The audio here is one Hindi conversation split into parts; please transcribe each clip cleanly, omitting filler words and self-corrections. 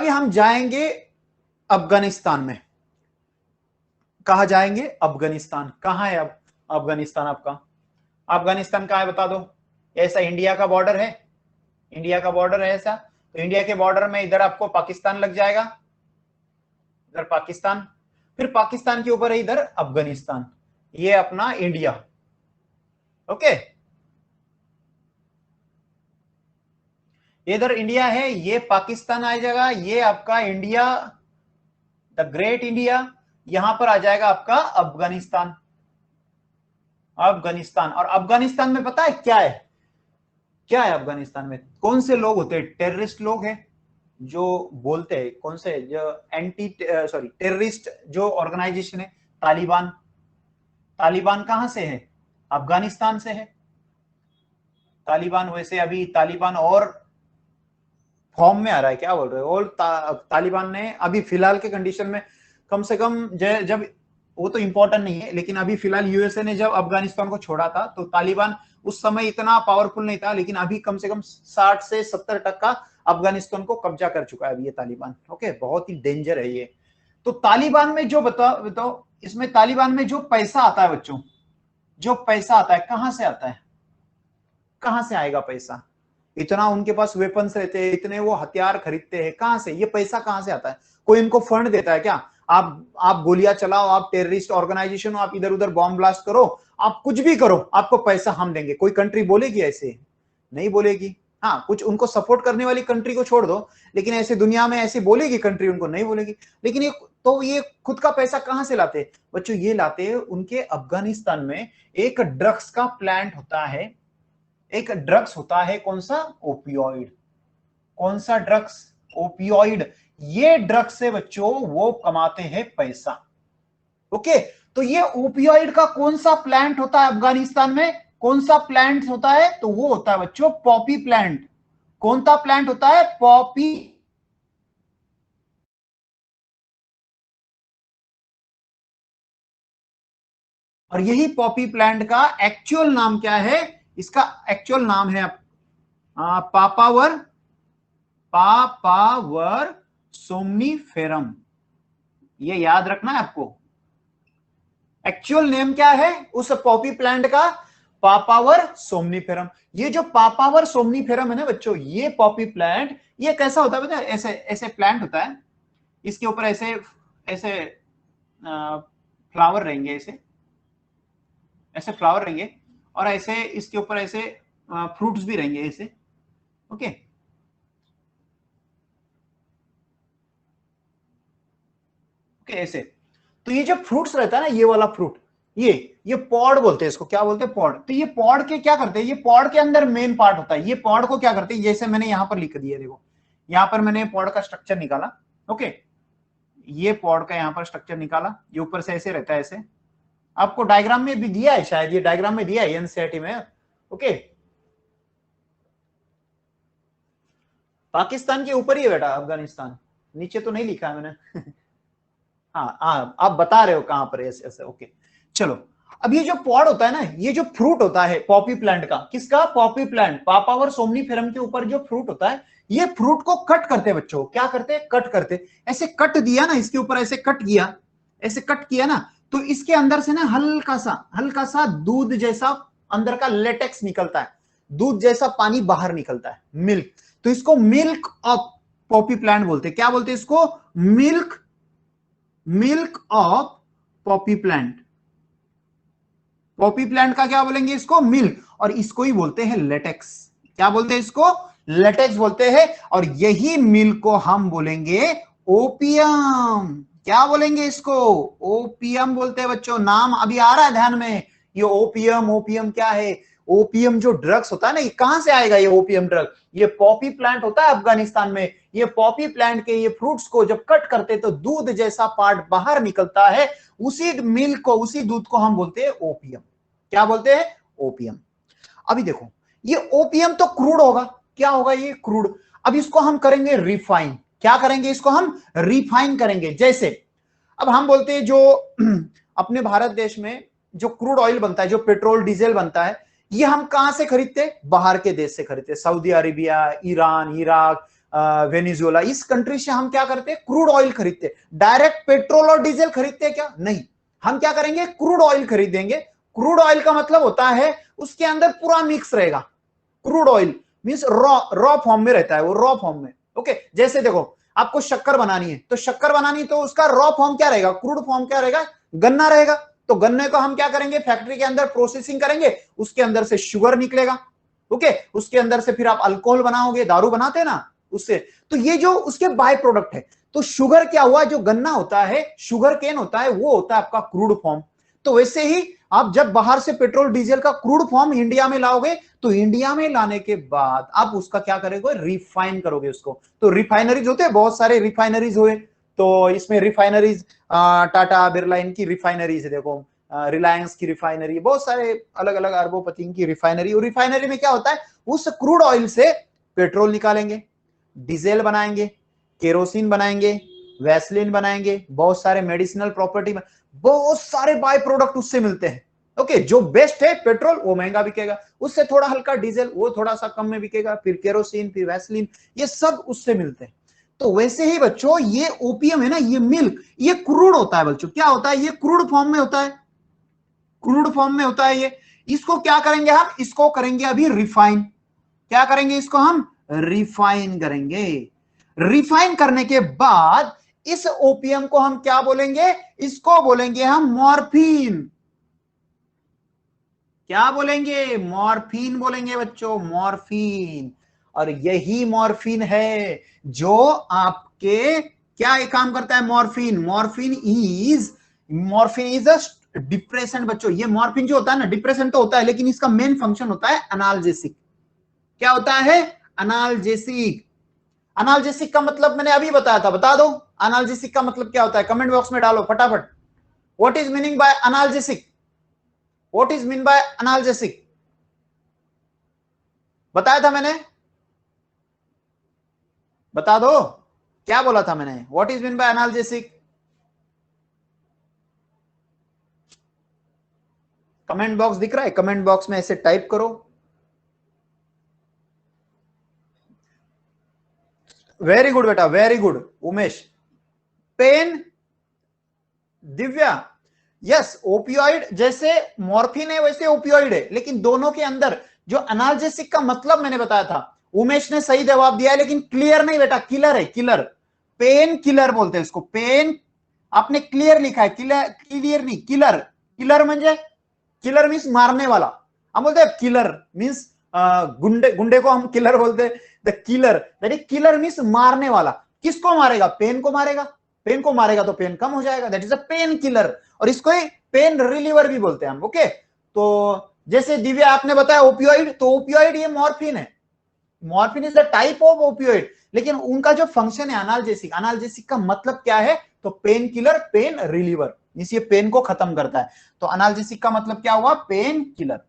अभी हम जाएंगे अफगानिस्तान में। कहा जाएंगे? अफगानिस्तान। कहाँ है अब अफगानिस्तान आपका? अफगानिस्तान कहाँ है बता दो। ऐसा इंडिया का बॉर्डर है, इंडिया का बॉर्डर है ऐसा, तो इंडिया के बॉर्डर में इधर आपको पाकिस्तान लग जाएगा, इधर पाकिस्तान, फिर पाकिस्तान के ऊपर है इधर अफगानिस्तान, ये अपना इंडिया। ओके, इधर इंडिया है, ये पाकिस्तान आ जाएगा, ये आपका इंडिया, द ग्रेट इंडिया, यहां पर आ जाएगा आपका अफगानिस्तान। अफगानिस्तान, और अफगानिस्तान में पता है क्या है? क्या है अफगानिस्तान में? कौन से लोग होते हैं? टेररिस्ट लोग हैं जो बोलते हैं, कौन से, जो एंटी सॉरी टेररिस्ट जो ऑर्गेनाइजेशन है, तालिबान। तालिबान कहां से है? अफगानिस्तान से है तालिबान। वैसे अभी तालिबान और फॉर्म में आ रहा है, क्या बोल रहे हो? और तालिबान ने अभी फिलहाल के कंडीशन में कम से कम जब, वो तो इंपॉर्टेंट नहीं है, लेकिन अभी फिलहाल यूएसए ने जब अफगानिस्तान को छोड़ा था तो तालिबान उस समय इतना पावरफुल नहीं था, लेकिन अभी कम से कम 60 से 70% अफगानिस्तान को कब्जा कर चुका है अभी ये तालिबान। ओके, बहुत ही डेंजर है ये। तो तालिबान में जो बताओ, इसमें तालिबान में जो पैसा आता है बच्चों, जो पैसा आता है कहां से आता है? कहां से आएगा पैसा? इतना उनके पास वेपन्स रहते हैं, इतने वो हथियार खरीदते हैं, कहां से ये पैसा कहां से आता है? कोई इनको फंड देता है क्या? आप गोलियां चलाओ, आप टेररिस्ट ऑर्गेनाइजेशन हो, आप इधर उधर बॉम्ब ब्लास्ट करो, आप कुछ भी करो, आपको पैसा हम देंगे। कोई कंट्री बोलेगी ऐसे? नहीं बोलेगी। हाँ, कुछ उनको सपोर्ट करने वाली कंट्री को छोड़ दो, लेकिन ऐसे दुनिया में ऐसे बोलेगी कंट्री? उनको नहीं बोलेगी। लेकिन ये खुद का पैसा कहां से लाते बच्चों? ये लाते उनके अफगानिस्तान में एक ड्रग्स का प्लांट होता है, एक ड्रग्स होता है, कौन सा? ओपियोइड। कौन सा ड्रग्स? ओपियोइड। ये ड्रग्स से बच्चों वो कमाते हैं पैसा। ओके, तो ये ओपियोइड का कौन सा प्लांट होता है अफगानिस्तान में? कौन सा प्लांट होता है? तो वो होता है बच्चों पॉपी प्लांट। कौन सा प्लांट होता है? पॉपी। और यही पॉपी प्लांट का एक्चुअल नाम क्या है? इसका एक्चुअल नाम है पापावर, पापावर सोमनीफेरम। ये याद रखना है आपको। एक्चुअल नेम क्या है उस पॉपी प्लांट का? Papaver somniferum. ये जो पापावर सोमनीफेरम है ना बच्चों, ये पॉपी प्लांट, ये कैसा होता है पता है? ऐसे ऐसे प्लांट होता है, इसके ऊपर ऐसे ऐसे फ्लावर रहेंगे, ऐसे ऐसे फ्लावर रहेंगे, और ऐसे इसके ऊपर ऐसे फ्रूट्स भी रहेंगे ऐसे। ओके, ओके, ऐसे। तो ये जो फ्रूट्स रहता है ना, ये वाला फ्रूट, ये पॉड बोलते हैं इसको। क्या बोलते हैं? पॉड। तो ये पॉड के क्या करते हैं? ये पॉड के अंदर मेन पार्ट होता है। ये पॉड को क्या करते हैं? जैसे मैंने यहां पर लिख दिया, देखो यहां पर मैंने पॉड का स्ट्रक्चर निकाला। ओके, ये पॉड का यहां पर स्ट्रक्चर निकाला, ये ऊपर से ऐसे रहता है ऐसे। आपको डायग्राम में भी दिया है शायद, ये डायग्राम में दिया है एनसीईआरटी में। ओके, पाकिस्तान के ऊपर ही है बेटा अफगानिस्तान, नीचे तो नहीं लिखा है मैंने। हाँ, आप बता रहे हो कहां पर ऐसे ऐसे। ओके, चलो। अब ये जो पॉड होता है ना, ये जो फ्रूट होता है पॉपी प्लांट का, किसका? पॉपी प्लांट, पापावर सोमनीफेरम के ऊपर जो फ्रूट होता है, ये फ्रूट को कट करते बच्चों। क्या करते? कट करते। ऐसे कट दिया ना, इसके ऊपर ऐसे कट किया, ऐसे कट किया ना, तो इसके अंदर से ना हल्का सा दूध जैसा अंदर का लेटेक्स निकलता है, दूध जैसा पानी बाहर निकलता है, मिल्क। तो इसको मिल्क ऑफ पॉपी प्लांट बोलते हैं। क्या बोलते हैं इसको? Milk, milk of Poppy plant. Poppy plant का क्या बोलेंगे इसको? मिल्क। और इसको ही बोलते हैं लेटेक्स। क्या बोलते हैं इसको? लेटेक्स बोलते हैं। और यही मिल्क को हम बोलेंगे ओपियम। क्या बोलेंगे इसको? ओपियम बोलते हैं बच्चों। नाम अभी आ रहा है ध्यान में, ये ओपियम। ओपियम क्या है? ओपियम जो ड्रग्स होता है ना, ये कहां से आएगा? ये ओपियम ड्रग ये पॉपी प्लांट होता है अफगानिस्तान में। ये पॉपी प्लांट के ये फ्रूट्स को जब कट करते तो दूध जैसा पार्ट बाहर निकलता है, उसी मिल्क को, उसी दूध को हम बोलते हैं ओपियम। क्या बोलते हैं? ओपियम। अभी देखो, ये ओपियम तो क्रूड होगा। क्या होगा? ये क्रूड। अब इसको हम करेंगे रिफाइन। क्या करेंगे? इसको हम रिफाइन करेंगे। जैसे अब हम बोलते हैं जो अपने भारत देश में जो क्रूड ऑयल बनता है, जो पेट्रोल डीजल बनता है, ये हम कहां से खरीदते? बाहर के देश से खरीदते, Saudi Arabia, Iran, Iraq, Venezuela, इस कंट्री से हम क्या करते हैं, क्रूड ऑयल खरीदते। डायरेक्ट पेट्रोल और डीजल खरीदते हैं क्या? नहीं, हम क्या करेंगे, क्रूड ऑयल खरीदेंगे। क्रूड ऑयल का मतलब होता है उसके अंदर पूरा मिक्स रहेगा। Crude oil means raw form में रहता है, वो रॉ फॉर्म में। ओके, जैसे देखो आपको शक्कर बनानी है, तो शक्कर बनानी तो उसका रॉ फॉर्म क्या रहेगा, क्रूड फॉर्म क्या रहेगा, गन्ना रहेगा। तो गन्ने को हम क्या करेंगे, फैक्ट्री के अंदर प्रोसेसिंग करेंगे, उसके अंदर से शुगर निकलेगा। ओके, उसके अंदर से फिर आप अल्कोहल बनाओगे, दारू बनाते हैं ना उससे। तो ये जो उसके बाय प्रोडक्ट है, तो शुगर क्या हुआ, जो गन्ना होता है, शुगर केन होता है, वो होता है आपका क्रूड फॉर्म। तो वैसे ही आप जब बाहर से पेट्रोल डीजल का क्रूड फॉर्म इंडिया में लाओगे, तो इंडिया में लाने के बाद आप उसका क्या करोगे, रिफाइन करोगे उसको। तो रिफाइनरीज होते हैं, बहुत सारे रिफाइनरीज हुए। तो इसमें रिफाइनरीज टाटा बिरला इनकी रिफाइनरीज है, देखो रिलायंस की रिफाइनरी, बहुत सारे अलग अलग अरबोपति की रिफाइनरी। और रिफाइनरी में क्या होता है, उस क्रूड ऑयल से पेट्रोल निकालेंगे, डीजल बनाएंगे, केरोसिन बनाएंगे, वैसलीन बनाएंगे, बहुत सारे मेडिसिनल प्रॉपर्टी, बहुत सारे बाय प्रोडक्ट उससे मिलते हैं। ओके, जो बेस्ट है पेट्रोल वो महंगा बिकेगा, उससे थोड़ा हल्का डीजल वो थोड़ा सा कम में बिकेगा, फिर केरोसिन, फिर वैसलीन, ये सब उससे मिलते हैं। तो वैसे ही बच्चों ये ओपीएम है ना, ये मिल्क, ये क्रूड होता है बच्चों। क्या होता है, ये क्रूड फॉर्म में होता है, क्रूड फॉर्म में होता है ये। इसको क्या करेंगे हम, इसको करेंगे अभी रिफाइन। क्या करेंगे, इसको हम रिफाइन करेंगे। रिफाइन करने के बाद इस ओपीएम को हम क्या बोलेंगे, इसको बोलेंगे हम मॉर्फिन। क्या बोलेंगे, मॉर्फिन बोलेंगे बच्चों, मॉर्फिन। और यही मॉर्फिन है जो आपके क्या एक काम करता है, morphine. Morphine is a depressant बच्चों। ये मॉर्फिन जो होता है ना, डिप्रेसेंट तो होता है, लेकिन इसका मेन फंक्शन होता है एनाल्जेसिक। क्या होता है, एनाल्जेसिक। एनाल्जेसिक का मतलब मैंने अभी बताया था, बता दो एनाल्जेसिक का मतलब क्या होता है, कमेंट बॉक्स में डालो फटाफट। What is meaning by analgesic, what is mean by analgesic, बताया था मैंने, बता दो क्या बोला था मैंने, what is mean by analgesic. Comment box दिख रहा है, कमेंट बॉक्स में ऐसे टाइप करो। वेरी गुड बेटा, very good Umesh. Pain, Divya, yes, opioid जैसे मॉर्फिन है वैसे ओपियोइड है, लेकिन दोनों के अंदर जो एनाल्जेसिक का मतलब मैंने बताया था, उमेश ने सही जवाब दिया है, लेकिन क्लियर नहीं बेटा, किलर है, किलर। पेन किलर बोलते हैं इसको, पेन। आपने क्लियर लिखा है, किलर क्लियर नहीं, किलर। किलर म्हणजे, किलर मीन्स मारने वाला। हम बोलते हैं किलर मीन्स गुंडे, गुंडे को हम किलर बोलते हैं। The killer that is, killer means मारने वाला। किसको मारेगा, पेन को मारेगा। पेन को मारेगा तो पेन कम हो जाएगा, that is a pain killer. और इसको पेन रिलीवर भी बोलते हैं हम। ओके, तो जैसे दिव्या आपने बताया ओपियोइड, तो ओपियोइड ये मॉर्फिन है। Morphine is the type of opioid, लेकिन उनका जो फंक्शन है एनाल्जेसिक। एनाल्जेसिक का मतलब क्या है, तो पेन किलर, पेन रिलीवर, ये पेन को खत्म करता है। तो एनाल्जेसिक का मतलब क्या हुआ, पेन किलर।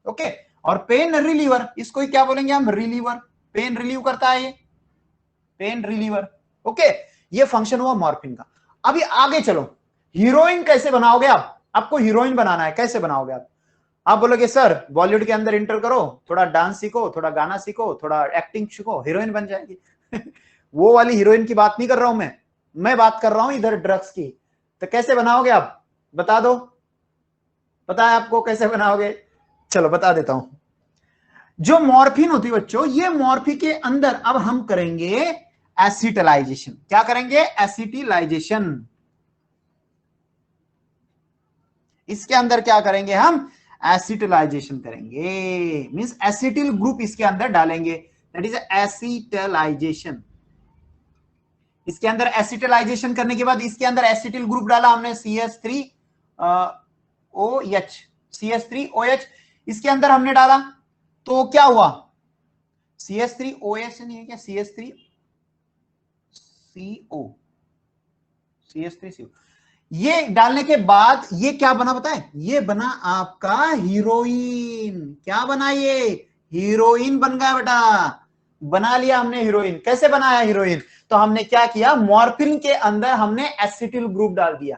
ओके, और पेन रिलीवर, इसको ही क्या बोलेंगे हम, रिलीवर। पेन रिलीव करता है ये, पेन रिलीवर। ओके, ये फंक्शन हुआ मॉर्फिन का। अभी आगे चलो, हीरोइन कैसे बनाओगे आप, आपको हीरोइन बनाना है, कैसे बनाओगे आप बोलोगे सर बॉलीवुड के अंदर इंटर करो, थोड़ा डांस सीखो, थोड़ा गाना सीखो, थोड़ा एक्टिंग सीखो, हीरोइन बन जाएगी। वो वाली हीरोइन की बात नहीं कर रहा हूं मैं बात कर रहा हूं इधर ड्रग्स की। तो कैसे बनाओगे आप, बता दो, पता है आपको कैसे बनाओगे, चलो बता देता हूं। जो मॉर्फिन होती है बच्चों, ये मॉर्फिन के अंदर अब हम करेंगे एसिटिलाइजेशन। क्या करेंगे, एसिटिलाइजेशन। इसके अंदर क्या करेंगे हम, एसिटिलाइजेशन करेंगे, मींस एसिटिल ग्रुप इसके अंदर डालेंगे, दैट इज एसिटिलाइजेशन। इसके अंदर एसिटिलाइजेशन करने के बाद इसके अंदर एसिटिल ग्रुप डाला हमने, CH3OH, CH3OH इसके अंदर हमने डाला, तो क्या हुआ, CH3OH नहीं है क्या, CH3CO, ये डालने के बाद ये क्या बना पता है, ये बना आपका हीरोइन। क्या बना ये, हीरोइन बन गया बेटा, बना लिया हमने हीरोइन। कैसे बनाया हीरोइन, तो हमने क्या किया, मॉर्फिन के अंदर हमने एसिटिल ग्रुप डाल दिया।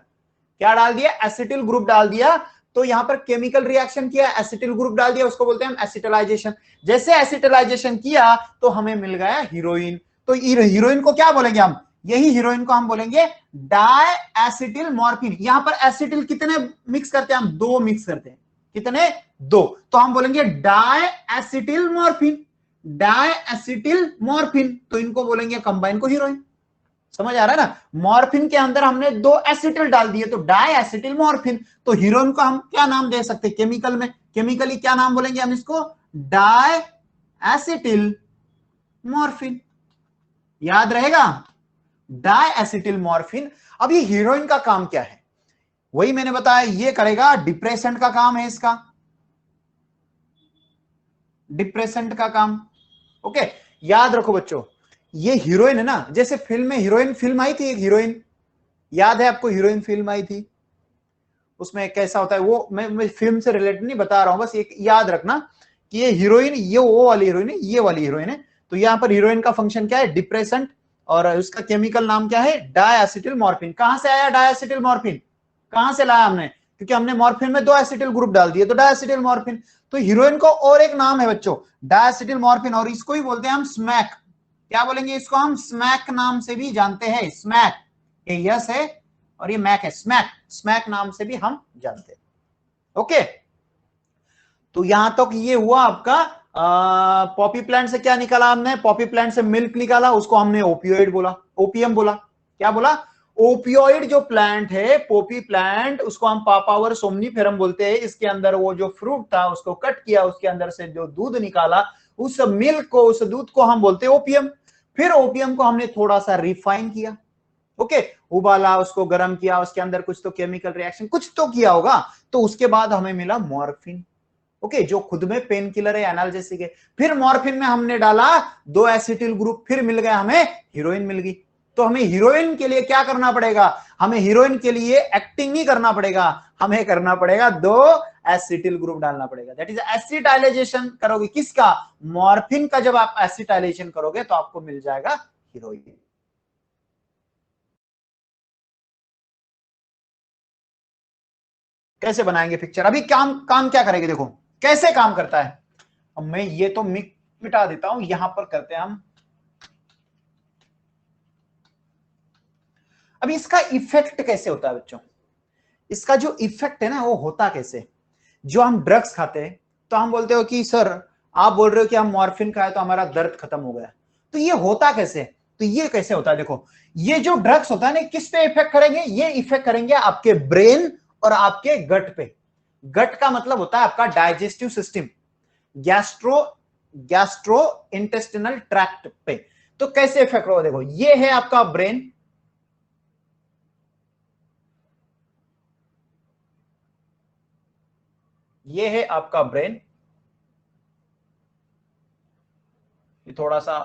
क्या डाल दिया, एसिटिल ग्रुप डाल दिया। तो यहां पर केमिकल रिएक्शन किया, एसिटिल ग्रुप डाल दिया, उसको बोलते हैं हम एसिटिलाइजेशन। जैसे एसिटिलाइजेशन किया तो हमें मिल गया हीरोइन। तो हीरोइन को क्या बोलेंगे हम, यही हीरोइन को हम बोलेंगे डाई एसिटिल मॉर्फिन। यहां पर एसिटिल कितने मिक्स करते हैं हम, 2 मिक्स करते हैं, कितने, 2, तो हम बोलेंगे di acetyl morphine, di acetyl morphine, तो इनको बोलेंगे कंबाइन को हीरोइन। समझ आ रहा है ना, मॉर्फिन के अंदर हमने 2 एसिटिल डाल दिए तो डाई एसिटिल मॉर्फिन, तो हीरोइन को हम क्या नाम दे सकते हैं केमिकल में, केमिकली क्या नाम बोलेंगे हम इसको, डाई एसिटिल मॉर्फिन, याद रहेगा, डाई एसिटिल मॉर्फिन। अब ये हीरोइन का काम क्या है, वही मैंने बताया, ये करेगा डिप्रेसेंट का काम है इसका, डिप्रेसेंट का काम। ओके, याद रखो बच्चों, ये हीरोइन है ना, जैसे फिल्म में हीरोइन फिल्म आई थी, एक हीरोइन, याद है आपको हीरोइन फिल्म आई थी, उसमें कैसा होता है वो, मैं फिल्म से रिलेटेड नहीं बता रहा हूं, बस एक याद रखना कि ये हीरोइन, ये वो वाली हीरोइन है, ये वाली हीरोइन है। तो यहां पर हीरोइन का फंक्शन क्या है, डिप्रेसेंट, और उसका केमिकल नाम क्या है, डायएसिटिल मॉर्फिन। कहां से आया डायएसिटिल मॉर्फिन, कहां से लाया हमने, क्योंकि हमने मॉर्फिन में 2 एसिटिल ग्रुप डाल दिए तो डायएसिटिल मॉर्फिन। तो हीरोइन को और एक नाम है बच्चों, डायएसिटिल मॉर्फिन, और इसको ही बोलते हैं हम स्मैक। क्या बोलेंगे इसको हम, स्मैक नाम से भी जानते हैं, स्मैक, ये यस है और ये मैक है, स्मैक, स्मैक नाम से भी हम जानते हैं। ओके, तो यहां तक ये हुआ आपका पॉपी प्लांट से क्या निकाला हमने, पॉपी प्लांट से मिल्क निकाला, उसको हमने ओपियोइड बोला, ओपीएम बोला, क्या बोला, ओपियोइड। जो प्लांट है पॉपी प्लांट, उसको हम पापावर सोमनीफेरम बोलते हैं। इसके अंदर वो जो फ्रूट था उसको कट किया, उसके अंदर से जो दूध निकाला, उस मिल्क को, उस दूध को हम बोलते हैं ओपियम। फिर ओपियम को हमने थोड़ा सा रिफाइन किया, ओके, उबाला, उसको गर्म किया, उसके अंदर कुछ तो केमिकल रिएक्शन कुछ तो किया होगा, तो उसके बाद हमें मिला मॉर्फिन, ओके, जो खुद में पेन किलर है, एनाल्जेसिक है। फिर मॉर्फिन में हमने डाला 2 एसिटिल ग्रुप, फिर मिल गया हमें हीरोइन मिल गई। तो हमें हीरोइन के लिए क्या करना पड़ेगा, हमें हीरोइन के लिए एक्टिंग नहीं करना पड़ेगा, हमें करना पड़ेगा 2 एसिटिल ग्रुप डालना पड़ेगा, दैट इज एसिटाइलेशन करोगे किसका, मॉर्फिन का। जब आप एसिटाइलेशन करोगे तो आपको मिल जाएगा हीरोइन। कैसे बनाएंगे पिक्चर, अभी काम काम क्या करेंगे, देखो कैसे काम करता है। अब मैं ये तो मिटा देता हूं, यहां पर करते हैं हम। अभी इसका इफेक्ट कैसे होता है बच्चों, इसका जो इफेक्ट है ना वो होता कैसे, जो हम ड्रग्स खाते हैं तो हम बोलते हो कि सर आप बोल रहे हो कि हम मॉर्फिन खाए तो हमारा दर्द खत्म हो गया, तो ये होता कैसे, तो ये कैसे होता है, देखो ये जो ड्रग्स होता है ना किस पे इफेक्ट करेंगे, ये इफेक्ट करेंगे आपके ब्रेन और आपके गट पे। गट का मतलब होता है आपका digestive system, gastro gastro intestinal tract पे। तो कैसे इफेक्ट होगा, देखो ये है आपका ब्रेन, ये है आपका ब्रेन, ये थोड़ा सा,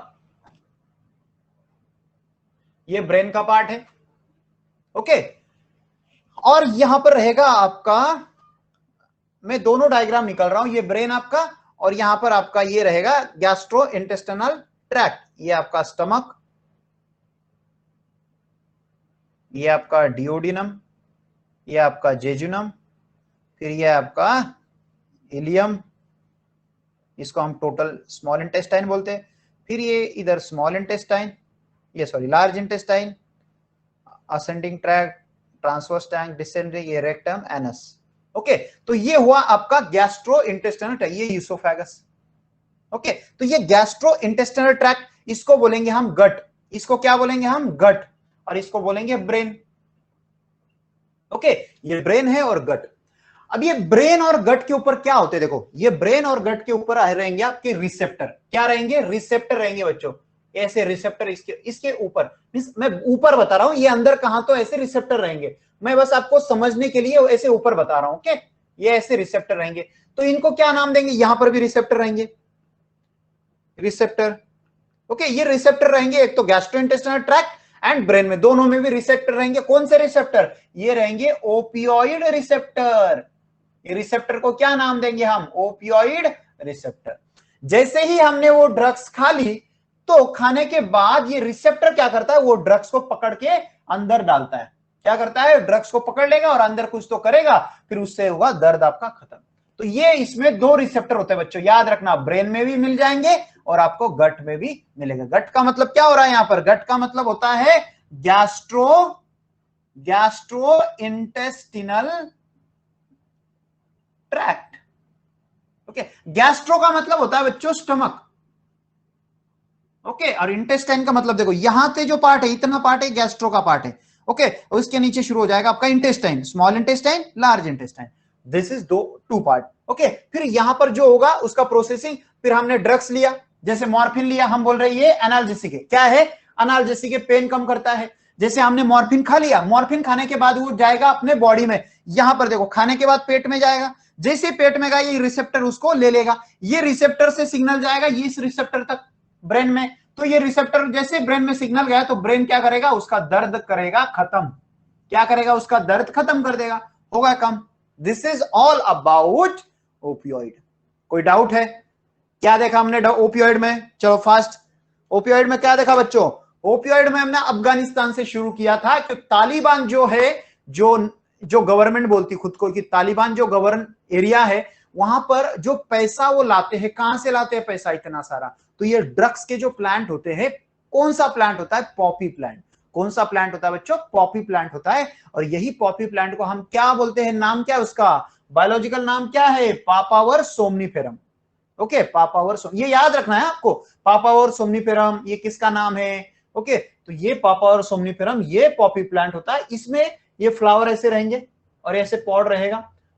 ये ब्रेन का पार्ट है, ओके। और यहां पर रहेगा आपका, मैं दोनों डायग्राम निकल रहा हूं, ये ब्रेन आपका और यहां पर आपका ये रहेगा गैस्ट्रो इंटेस्टिनल ट्रैक्ट, ये आपका स्टमक, ये आपका डिओडिनम, ये आपका जेजुनम, फिर ये आपका इलियम, इसको हम टोटल स्मॉल इंटेस्टाइन बोलते हैं। फिर ये इधर स्मॉल इंटेस्टाइन, ये sorry large intestine, ascending tract, transverse tract, descending, ये रेक्टम, एनस, ओके। तो ये हुआ आपका गैस्ट्रो इंटेस्टिनल ट्रैक्ट, ये ईसोफेगस, ओके। तो ये गैस्ट्रो इंटेस्टिनल ट्रैक्ट, इसको बोलेंगे हम गट, इसको क्या बोलेंगे हम गट, और इसको बोलेंगे ब्रेन, ओके। ये ब्रेन है और गट। अब ये ब्रेन और गट के ऊपर क्या होते हैं, देखो ये ब्रेन और गट के ऊपर रहेंगे आपके रिसेप्टर, क्या रहेंगे, रिसेप्टर रहेंगे बच्चों, ऐसे रिसेप्टर इसके इसके ऊपर, मैं ऊपर बता रहा हूं, ये अंदर कहां, तो ऐसे रिसेप्टर रहेंगे, मैं बस आपको समझने के लिए ऐसे ऊपर बता रहा हूं, ओके। ये ऐसे रिसेप्टर रहेंगे, तो इनको क्या नाम देंगे, यहां पर भी रिसेप्टर रहेंगे, रिसेप्टर, ओके। ये रिसेप्टर रहेंगे, एक तो गैस्ट्रोइंटेस्टिनल ट्रैक्ट एंड ब्रेन में, दोनों में भी रिसेप्टर रहेंगे। कौन से रिसेप्टर, ये रहेंगे ओपियोइड रिसेप्टर। ये रिसेप्टर को क्या नाम देंगे हम, ओपियोइड रिसेप्टर। जैसे ही हमने वो ड्रग्स खा ली, तो खाने के बाद ये रिसेप्टर क्या करता है, वो ड्रग्स को पकड़ के अंदर डालता है, क्या करता है, ड्रग्स को पकड़ लेगा और अंदर कुछ तो करेगा, फिर उससे होगा दर्द आपका खत्म। तो ये इसमें दो रिसेप्टर होते हैं बच्चों, याद रखना, ब्रेन में भी मिल जाएंगे और आपको गट में भी मिलेगा। गट का मतलब क्या हो रहा है यहां पर, गट का मतलब होता है gastro intestinal tract. Okay, gastro का मतलब होता है बच्चों स्टमक, ओके, और इंटेस्टाइन का मतलब देखो यहां से जो पार्ट है, इतना पार्ट है गैस्ट्रो का पार्ट है, ओके, और इसके नीचे शुरू हो जाएगा आपका intestine, small intestine, large intestine, this is two part, okay. फिर यहां पर जो होगा उसका प्रोसेसिंग, फिर हमने ड्रग्स लिया, जैसे मॉर्फिन लिया, हम बोल रहे हैं ये एनाल्जेसिक है, क्या है, एनाल्जेसिक है, पेन कम करता है। जैसे हमने मॉर्फिन खा लिया, मॉर्फिन खाने के बाद वो जाएगा अपने बॉडी में, यहां पर देखो खाने के बाद पेट में जाएगा, जैसे पेट में गया ये रिसेप्टर उसको ले लेगा, ये रिसेप्टर से सिग्नल जाएगा ये इस रिसेप्टर तक ब्रेन में, तो ये रिसेप्टर जैसे ब्रेन में सिग्नल गया तो ब्रेन क्या करेगा, उसका दर्द करेगा खत्म, क्या करेगा, उसका दर्द खत्म कर देगा, होगा कम। This is all about opioid. कोई डाउट है? क्या देखा हमने ओपियोइड में, चलो फास्ट, ओपियोइड में क्या देखा बच्चों, ओपियोइड में हमने अफगानिस्तान से शुरू किया था कि तालिबान जो है, जो गवर्नमेंट बोलती खुद को कि तालिबान जो गवर्न एरिया है, वहां पर जो पैसा वो लाते हैं, कहां से लाते हैं पैसा इतना सारा, तो ये ड्रग्स के जो प्लांट होते हैं, कौन सा प्लांट होता है, पॉपी प्लांट। कौन सा प्लांट होता है बच्चों, पॉपी प्लांट होता है। और यही पॉपी प्लांट को हम क्या बोलते हैं, नाम क्या है उसका, बायोलॉजिकल नाम क्या है, पापावर सोमनीफेरम, ओके, पापावर, ये याद रखना है आपको, पापावर सोमनीफेरम ये किसका नाम है, ओके। तो ये पापावर सोमनीफेरम ये पॉपी प्लांट होता है, इसमें ये फ्लावर ऐसे रहेंगे और ऐसे पॉड रहेगा,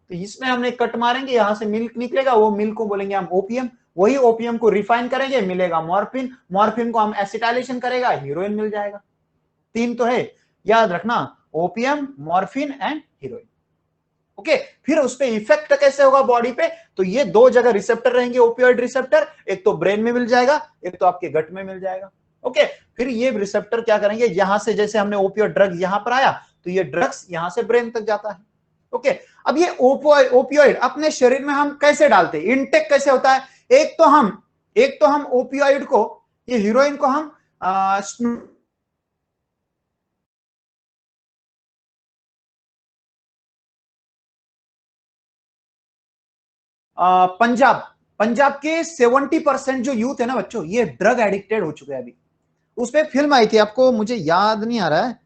तो इसमें हमने कट मारेंगे, यहां से मिल्क निकलेगा, वो मिल्क को बोलेंगे हम ओपियम, वही ओपियम को रिफाइन करेंगे, मिलेगा मॉर्फिन, मॉर्फिन को हम एसिटाइलेशन करेगा, हीरोइन मिल जाएगा। तीन तो है, याद रखना, opium, morphine and heroine, okay. फिर उस पे इफेक्ट कैसे होगा बॉडी पे, तो ये दो जगह रिसेप्टर रहेंगे, ओपियोइड रिसेप्टर, एक तो ब्रेन में मिल जाएगा, एक तो आपके गट में मिल जाएगा, ओके। फिर ये रिसेप्टर क्या करेंगे, यहां से जैसे हमने ओपियोइड ड्रग यहां पर आया, तो ये ड्रग्स यहां से ब्रेन तक जाता है, ओके। अब ये ओपियोइड अपने शरीर में हम कैसे डालते हैं, इनटेक कैसे होता है, एक तो हम ओपियोइड को, ये हीरोइन को हम पंजाब के 70% जो यूथ है ना बच्चों, ये ड्रग एडिक्टेड हो चुके हैं अभी। उस पर फिल्म आई थी, आपको मुझे याद नहीं आ रहा है,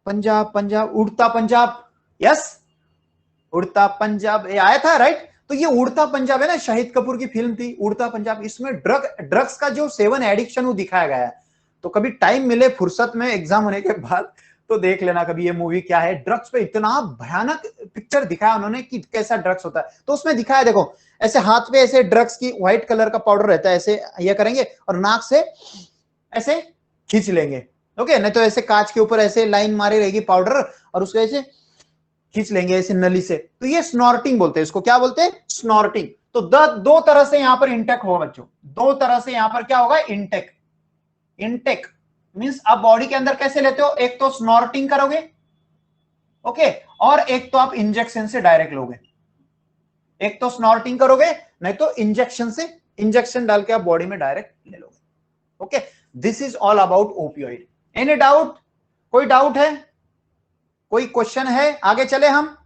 पंजाब उड़ता पंजाब, यस, उड़ता पंजाब ये आया था, राइट। तो ये उड़ता पंजाब है ना, शाहिद कपूर की फिल्म थी उड़ता पंजाब, इसमें ड्रग्स का जो सेवन एडिक्शन वो दिखाया गया है। तो कभी टाइम मिले फुर्सत में एग्जाम होने के बाद तो देख लेना कभी ये मूवी क्या है, ड्रग्स पे इतना भयानक पिक्चर दिखाया उन्होंने कि कैसा ड्रग्स होता है। तो उसमें दिखाया देखो, ऐसे हाथ पे ऐसे ड्रग्स की व्हाइट कलर का पाउडर रहता है, ऐसे ये करेंगे और नाक से ऐसे खींच लेंगे, ओके, नहीं तो ऐसे कांच के ऊपर ऐसे लाइन मारी रहेगी पाउडर और उसको ऐसे खींच लेंगे ऐसे नली से, तो ये स्नॉर्टिंग बोलते हैं इसको, क्या बोलते हैं, स्नॉर्टिंग। तो दो तरह से यहां पर इंटेक होगा बच्चों, दो तरह से यहां पर क्या होगा, इंटेक मींस आप बॉडी के अंदर कैसे लेते हो, एक तो स्नॉर्टिंग करोगे, ओके, और एक तो आप इंजेक्शन से डायरेक्ट लोगे, एक तो स्नॉर्टिंग करोगे, नहीं तो इंजेक्शन से, इंजेक्शन डाल के आप बॉडी में डायरेक्ट ले लोगे, okay. This is all about opioid. Any doubt, कोई डाउट है, कोई क्वेश्चन है, आगे चले हम।